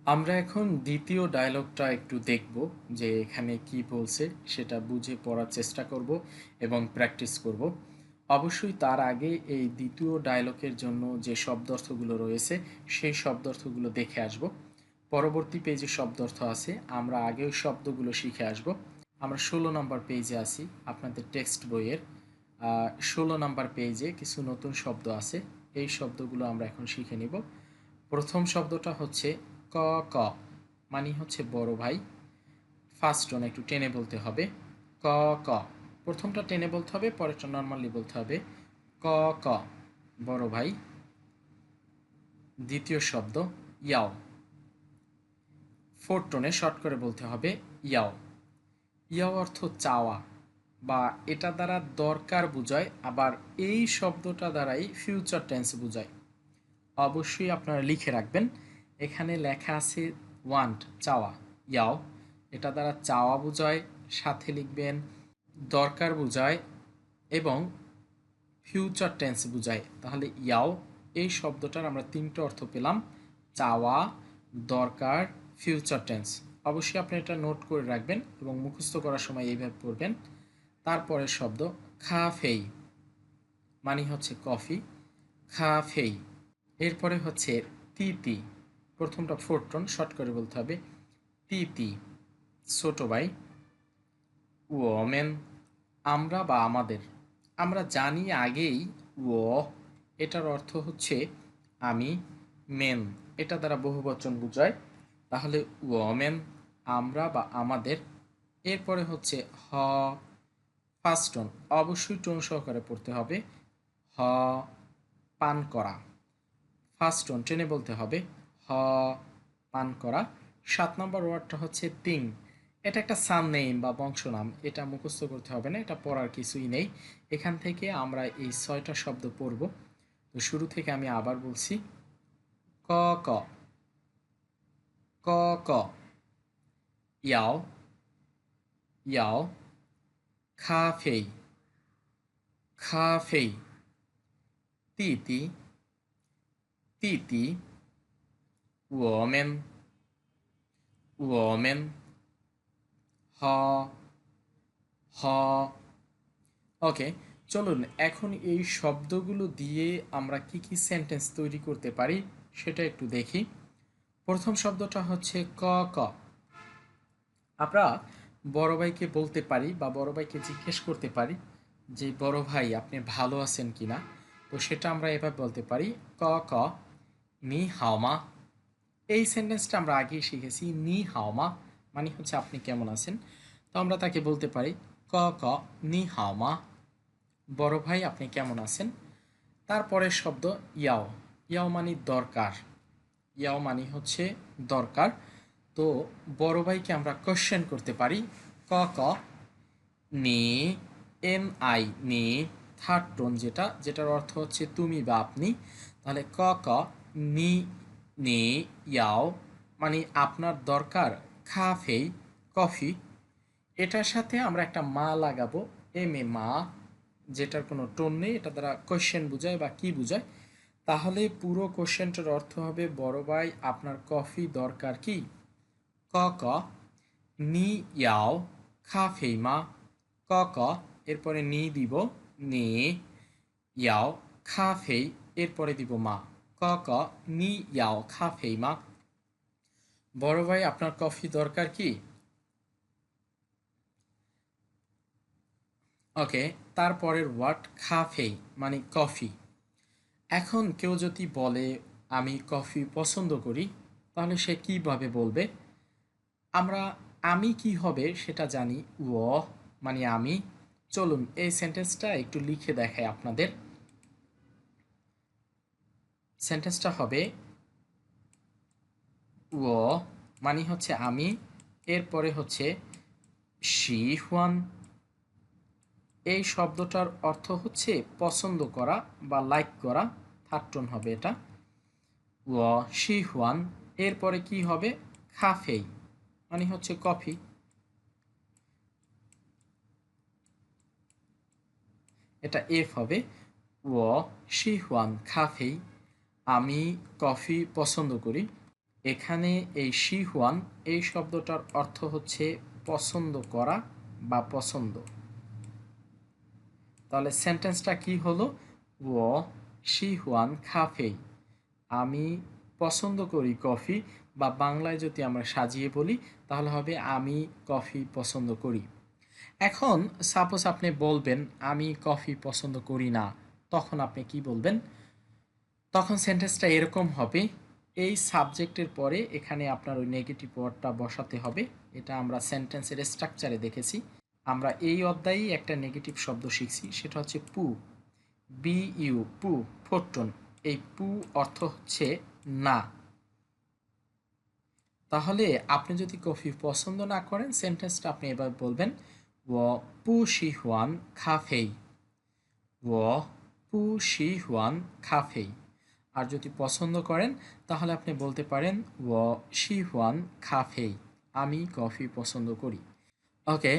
আমরা এখন দ্বিতীয় ডায়লগটা একটু দেখব যে এখানে কি বলছে সেটা বুঝে পড়ার চেষ্টা করব এবং প্র্যাকটিস করব। অবশ্যই তার আগে এই দ্বিতীয় ডায়লগের জন্য যে শব্দার্থগুলো রয়েছে সেই শব্দার্থগুলো দেখে আসব। পরবর্তী পেজে শব্দার্থ আছে, আমরা আগে ওই শব্দগুলো শিখে আসব। আমরা 16 নম্বর পেজে আছি আপনাদের টেক্সট বইয়ের। 16 নম্বর পেজে কিছু নতুন শব্দ আছে, এই শব্দগুলো আমরা এখন শিখে নিব। প্রথম শব্দটা হচ্ছে ক ক, মানে হচ্ছে বড় ভাই। ফার্স্ট টোন একটু টেনে বলতে হবে, ক ক। প্রথমটা টেনে বলতে হবে, পরেরটা নর্মালি বলতে হবে, ক ক বড় ভাই। দ্বিতীয় শব্দ ইয়াও, ফোর টোনে শর্ট করে বলতে হবে ইয়াও। ইয়াও অর্থ চাওয়া বা এটা দ্বারা দরকার বোঝায়, আবার এই শব্দটা দ্বারাই ফিউচার টেন্স বোঝায়। অবশ্যই আপনারা লিখে রাখবেন, এখানে লেখা আছে ওয়ান্ট চাওয়া, ইয়াও এটা দ্বারা চাওয়া বোঝায়, সাথে লিখবেন দরকার বোঝায় এবং ফিউচার টেন্স বোঝায়। তাহলে ইয়াও এই শব্দটার আমরা তিনটে অর্থ পেলাম, চাওয়া, দরকার, ফিউচার টেন্স। অবশ্যই আপনি এটা নোট করে রাখবেন এবং মুখস্থ করার সময় এইভাবে পড়বেন। তারপরের শব্দ খাফেই, মানে হচ্ছে কফি, খাফেই। এরপরে হচ্ছে তিতি, প্রথমটা ফোর টোন শর্ট করে বলতে হবে তিতি, ছোট ভাই। ওমেন আমরা বা আমাদের, আমরা জানি আগেই ও এটার অর্থ হচ্ছে আমি, মেন এটা দ্বারা বহুবচন বোঝায়, তাহলে ওমেন আমরা বা আমাদের। এরপরে হচ্ছে হ, ফার্স্ট টোন অবশ্যই টোন সহকারে পড়তে হবে, হ পান করা। ফার্স্ট টোন টেনে বলতে হবে, হ পান করা। 7 নম্বর ওয়ার্ডটা হচ্ছে তিং, এটা একটা সাম নেম বা বংশনাম, এটা মুখস্থ করতে হবে না, এটা পড়ার কিছুই নেই। এখান থেকে আমরা এই 6টা শব্দ পড়ব। তো শুরু থেকে আমি আবার বলছি, ক ক, ক ক ইয়াও, ইয়াও খাফেই, খাফেই তিতি, তিতি ওমেন, ওমেন হ, হ। ওকে, চলুন এখন এই শব্দগুলো দিয়ে আমরা কি কি সেন্টেন্স তৈরি করতে পারি সেটা একটু দেখি। প্রথম শব্দটা হচ্ছে ক ক। আমরা বড় ভাইকে বলতে পারি বা বড় ভাইকে জিজ্ঞেস করতে পারি যে বড় ভাই আপনি ভালো আছেন কিনা। তো সেটা আমরা এভাবে বলতে পারি, ক ক নি হাওমা। এই সেন্টেন্সটা আমরা আগেই শিখেছি, নি হাওমা মানে হচ্ছে আপনি কেমন আছেন। তো আমরা তাকে বলতে পারি, ক ক নি হাওমা, বড় ভাই আপনি কেমন আছেন। তারপরের শব্দ ইয়াও, ইয়াও মানে দরকার, ইয়াও মানে হচ্ছে দরকার। তো বড় ভাইকে আমরা কোশ্চেন করতে পারি, ক ক নি, এন আই নি, থার্ড টোন যেটা, যেটার অর্থ হচ্ছে তুমি বা আপনি। তাহলে ক ক নি, নি ইয়াও মানে আপনার দরকার খাফেই, কফি। এটার সাথে আমরা একটা মা লাগাবো, এম এ মা, যেটার কোনো টোন নেই, এটা দ্বারা কোশ্চেন বোঝায় বা কি বোঝায়। তাহলে পুরো কোশ্চেনটার অর্থ হবে, বড় ভাই আপনার কফি দরকার কি, ক ক নি ইয়াও খাফেই মা, ক ক এরপরে নি দিব, নি ইয়াও খাফেই এরপরে দিব মা, ক ক নি ইয়াও খাফেই মা, বড় ভাই আপনার কফি দরকার কি। ওকে, তারপরের ওয়ার্ড খাফেই মানে কফি। এখন কেউ যদি বলে আমি কফি পছন্দ করি, তাহলে সে কিভাবে বলবে। আমরা আমি কি হবে সেটা জানি, ও মানে আমি। চলুন এই সেন্টেন্সটা একটু লিখে দেখাই আপনাদের। সেন্টেন্সটা হবে ও মানে হচ্ছে আমি, এরপরে হচ্ছে শি হুয়ান, এই শব্দটার অর্থ হচ্ছে পছন্দ করা বা লাইক করা, থার্ড টোন হবে এটা, ও শি হুয়ান। এরপরে কি হবে, খাফেই মানে হচ্ছে কফি, এটা এফ হবে, ও শি হুয়ান খাফেই আমি কফি পছন্দ করি। এখানে এই শিহুয়ান এই শব্দটার অর্থ হচ্ছে পছন্দ করা বা পছন্দ। তাহলে সেন্টেন্সটা কি হলো? ও শিহুয়ান খাফেই, আমি পছন্দ করি কফি, বা বাংলায় যদি আমরা সাজিয়ে বলি তাহলে হবে আমি কফি পছন্দ করি। এখন সাপোজ আপনি বলবেন আমি কফি পছন্দ করি না, তখন আপনি কি বলবেন? তখন সেন্টেন্সটা এরকম হবে, এই সাবজেক্টের পরে এখানে আপনার ওই নেগেটিভ ওয়ার্ডটা বসাতে হবে। এটা আমরা সেন্টেন্সের স্ট্রাকচারে দেখেছি। আমরা এই অধ্যায়েই একটা নেগেটিভ শব্দ শিখছি, সেটা হচ্ছে পু, বি ইউ, পু, ফোরটন। এই পু অর্থ হচ্ছে না। তাহলে আপনি যদি কফি পছন্দ না করেন, সেন্টেন্সটা আপনি এভাবে বলবেন, ও পু শি হুয়ান খাফেই, ও পু শি হুয়ান খাফেই। আর যদি পছন্দ করেন তাহলে আপনি বলতে পারেন ও শি হুয়ান খাফেই, আমি কফি পছন্দ করি। ওকে,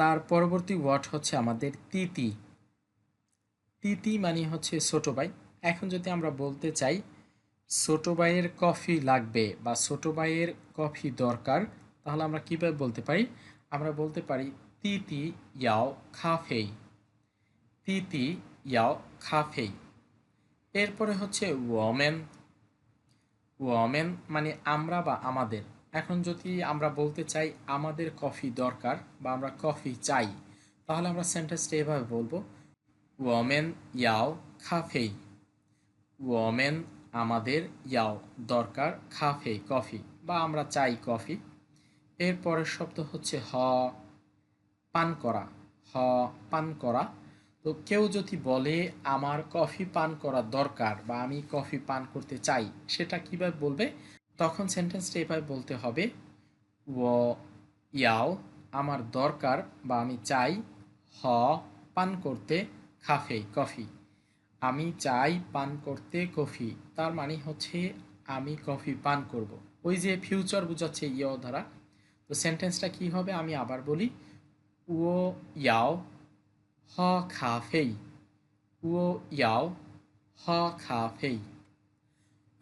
তার পরবর্তী ওয়ার্ড হচ্ছে আমাদের তিতি। তিতি মানে হচ্ছে ছোট ভাই। এখন যদি আমরা বলতে চাই ছোট ভাইয়ের কফি লাগবে বা ছোট ভাইয়ের কফি দরকার, তাহলে আমরা কিভাবে বলতে পারি? আমরা বলতে পারি তিতি ইয়াও খাফেই, তিতি ইয়াও খাফেই। এরপরে হচ্ছে ওমেন। ওমেন মানে আমরা বা আমাদের। এখন যদি আমরা বলতে চাই আমাদের কফি দরকার বা আমরা কফি চাই, তাহলে আমরা সেন্টেন্সটা এভাবে বলবো, ওমেন ইয়াও খাফেই, ওমেন আমাদের, ইয়াও দরকার, খাফে কফি বা আমরা চাই কফি। এর পরের শব্দ হচ্ছে হ, পান করা। হ, পান করা। তো কেউ যদি বলে আমার কফি পান করা দরকার বা আমি কফি পান করতে চাই, সেটা কিভাবে বলবে? তখন সেন্টেন্সটা এভাবে বলতে হবে, ও ইয়াও আমার দরকার বা আমি চাই, হ পান করতে, খাফে কফি, আমি চাই পান করতে কফি। তার মানে হচ্ছে আমি কফি পান করব। ওই যে ফিউচার বোঝাচ্ছে ইয় দ্বারা। তো সেন্টেন্সটা কি হবে? আমি আবার বলি, ও ইয়াও হ খাফেই, ও ইয়াও হ খাফেই।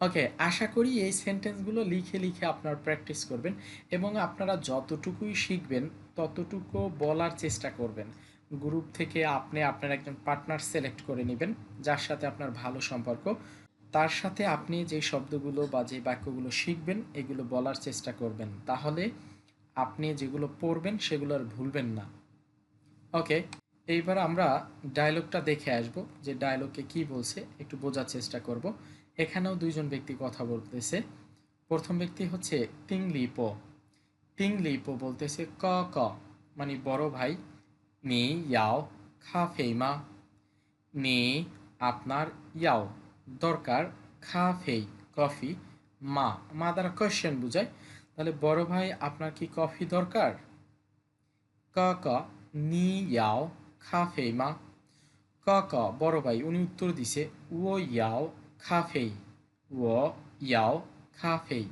ওকে, আশা করি এই সেন্টেন্সগুলো লিখে লিখে আপনারা প্র্যাকটিস করবেন এবং আপনারা যতটুকুই শিখবেন ততটুকু বলার চেষ্টা করবেন। গ্রুপ থেকে আপনি আপনার একজন পার্টনার সিলেক্ট করে নেবেন যার সাথে আপনার ভালো সম্পর্ক। তার সাথে আপনি যে শব্দগুলো বা যে বাক্যগুলো শিখবেন এগুলো বলার চেষ্টা করবেন, তাহলে আপনি যেগুলো পড়বেন সেগুলো আর ভুলবেন না। ওকে, এইবার আমরা ডায়লগটা দেখে আসব যে ডায়লগে কি বলছে, একটু বোঝার চেষ্টা করব। এখানেও দুইজন ব্যক্তি কথা বলতেছে। প্রথম ব্যক্তি হচ্ছে তিংলিপো। তিংলিপো বলতেছে ক ক, মানে বড় ভাই, নি ইয়াও খা ফেইমা, নি আপনার, ইয়াও দরকার, খা ফেই কফি, মা, মা দ্বারা কোয়েশ্চেন বুঝায়। তাহলে বড় ভাই আপনার কি কফি দরকার? ক ক, নি ইয়াও খা ফেইমা। ক ক বড় ভাই উনি উত্তর দিছে, ও ইয়াও খা ফেই, ও ইয়াও খা ফেই।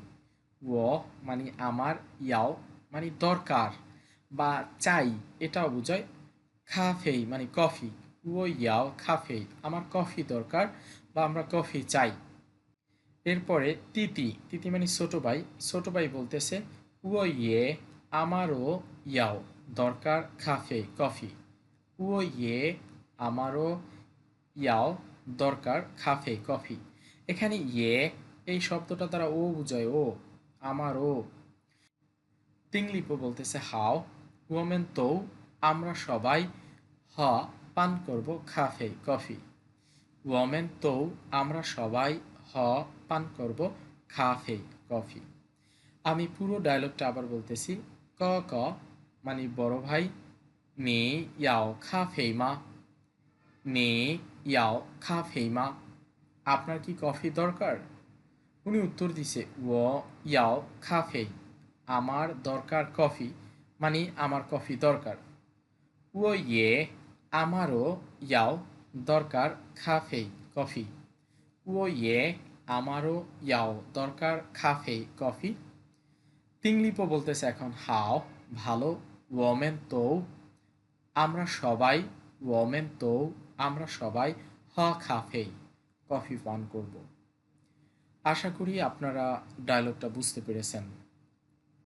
ও মানে আমার, ইয়াও মানে দরকার বা চাই, এটাও বোঝায়। খাফেই মানে কফি, ও ইয়াও খাফেই আমার কফি দরকার বা আমরা কফি চাই। এরপরে তিতি, তিতি মানে ছোট ভাই। ছোট ভাই বলতেছে, ও ইয়ে আমারও, ইয়াও দরকার, খাফে কফি, ও ইয়ে আমারও, ইয়াও দরকার, খাফে কফি। এখানে ইয়ে এই শব্দটা দ্বারা ও বুঝায়, ও আমারও। তিংলিপো বলতেছে হাও, ওমেন তো আমরা সবাই, হ পান করব খাফে কফি, ওমেন তো আমরা সবাই, হ পান করব খাফে কফি। আমি পুরো ডায়লগটা আবার বলতেছি, ক ক মানে বড় ভাই, নি ইয়াও খাফে মা, নি ইয়াও খাফে মা আপনার কি কফি দরকার? উনি উত্তর দিছে, ও ইয়াও খাফে আমার দরকার কফি, মানে আমার কফি দরকার। ও ইয়ে আমারও, ইয়াও দরকার, খাফে কফি, ও ইয়ে আমারও, ইয়াও দরকার, খাফে কফি। তিংলিপো বলতেছে এখন হাও ভালো, ওমেন তো আমরা সবাই, ওমেন তো আমরা সবাই, হ খাফে কফি পান করব। আশা করি আপনারা ডায়লগটা বুঝতে পেরেছেন।